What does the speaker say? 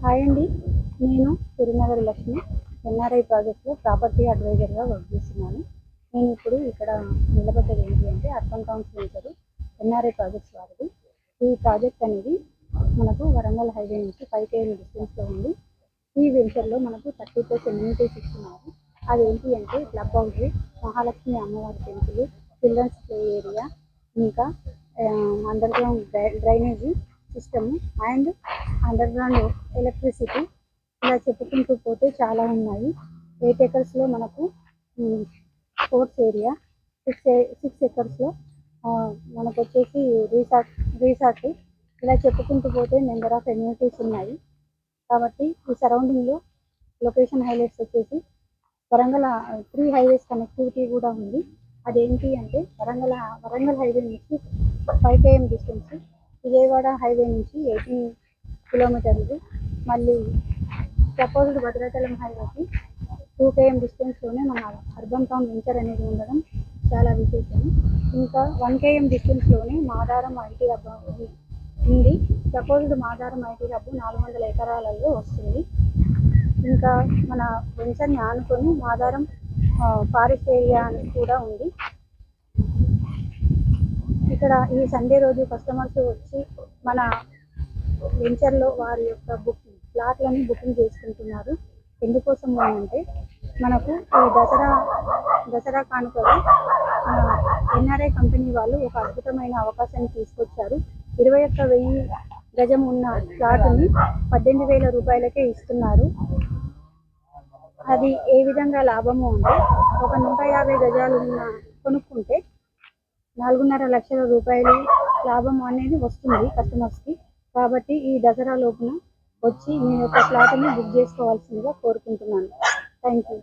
Hi అండి, నేను Tirunagari Lakshmi NRI ప్రాజెక్ట్లో ప్రాపర్టీ అడ్వైజర్గా వర్క్ చేస్తున్నాను. నేను ఇప్పుడు ఇక్కడ నిలబడ్డది ఏంటి అంటే urban towns venture NRI projects వారిది. ఈ ప్రాజెక్ట్ అనేది మనకు వరంగల్ హైవే నుంచి 5 km డిస్టెన్స్లో ఉంది. ఈ వెంచర్లో మనకు 30+ ఎమ్యూనిటీస్ ఇస్తున్నారు. అదేంటి అంటే క్లబ్ హౌస్, మహాలక్ష్మి అమ్మవారి టెంపుల్, చిల్డ్రన్స్ ప్లే ఏరియా, ఇంకా under ground drainage system and under ground electricity, ఇలా చెప్పుకుంటూ పోతే చాలా ఉన్నాయి. 8 acresలో మనకు స్పోర్ట్స్ ఏరియా, 6 acresలో మనకు వచ్చేసి రీసార్ట్, ఇలా చెప్పుకుంటూ పోతే నెంబర్ ఆఫ్ ఎమ్యూనిటీస్ ఉన్నాయి. కాబట్టి ఈ సరౌండింగ్లో లొకేషన్ హైలైట్స్ వచ్చేసి వరంగల్ 3 highways కనెక్టివిటీ కూడా ఉంది. అదేంటి అంటే వరంగల్ హైవే నుంచి 5 km డిస్టెన్స్, విజయవాడ హైవే నుంచి 18 కిలోమీటర్లు, మళ్ళీ ప్రపోజ్డ్ భద్రాచలం హైవేకి 2 km డిస్టెన్స్లోనే మన అర్బన్ టౌన్ వెంచర్ అనేది ఉండడం చాలా విశేషం. ఇంకా 1 km డిస్టెన్స్లోనే మాదారం ఐటీ హబ్ ఉంది. ప్రపోజ్డ్ మాదారం ఐటీ హబ్ 400 ఎకరాలలో వస్తుంది. ఇంకా మన వెంచర్ని ఆనుకొని మాదారం ఫారెస్ట్ ఏరియా అని కూడా ఉంది. ఇక్కడ ఈ సండే రోజు కస్టమర్స్ వచ్చి మన వెంచర్లో వారి యొక్క ప్లాట్లని బుకింగ్ చేసుకుంటున్నారు. ఎందుకోసం అంటే మనకు ఈ దసరా కానుకగా ఎన్ఆర్ఐ కంపెనీ వాళ్ళు ఒక అద్భుతమైన అవకాశాన్ని తీసుకొచ్చారు. 21,000 గజం ఉన్న ప్లాట్ని 18,000 రూపాయలకే ఇస్తున్నారు. అది ఏ విధంగా లాభము అంటే, ఒక 150 గజాలు కొనుక్కుంటే 4.5 లక్షల రూపాయలు లాభం అనేది వస్తుంది కస్టమర్స్కి. కాబట్టి ఈ దసరా లోపున వచ్చి మీ యొక్క ప్లాట్ని బుక్ చేసుకోవాల్సిందిగా కోరుకుంటున్నాను. Thank you.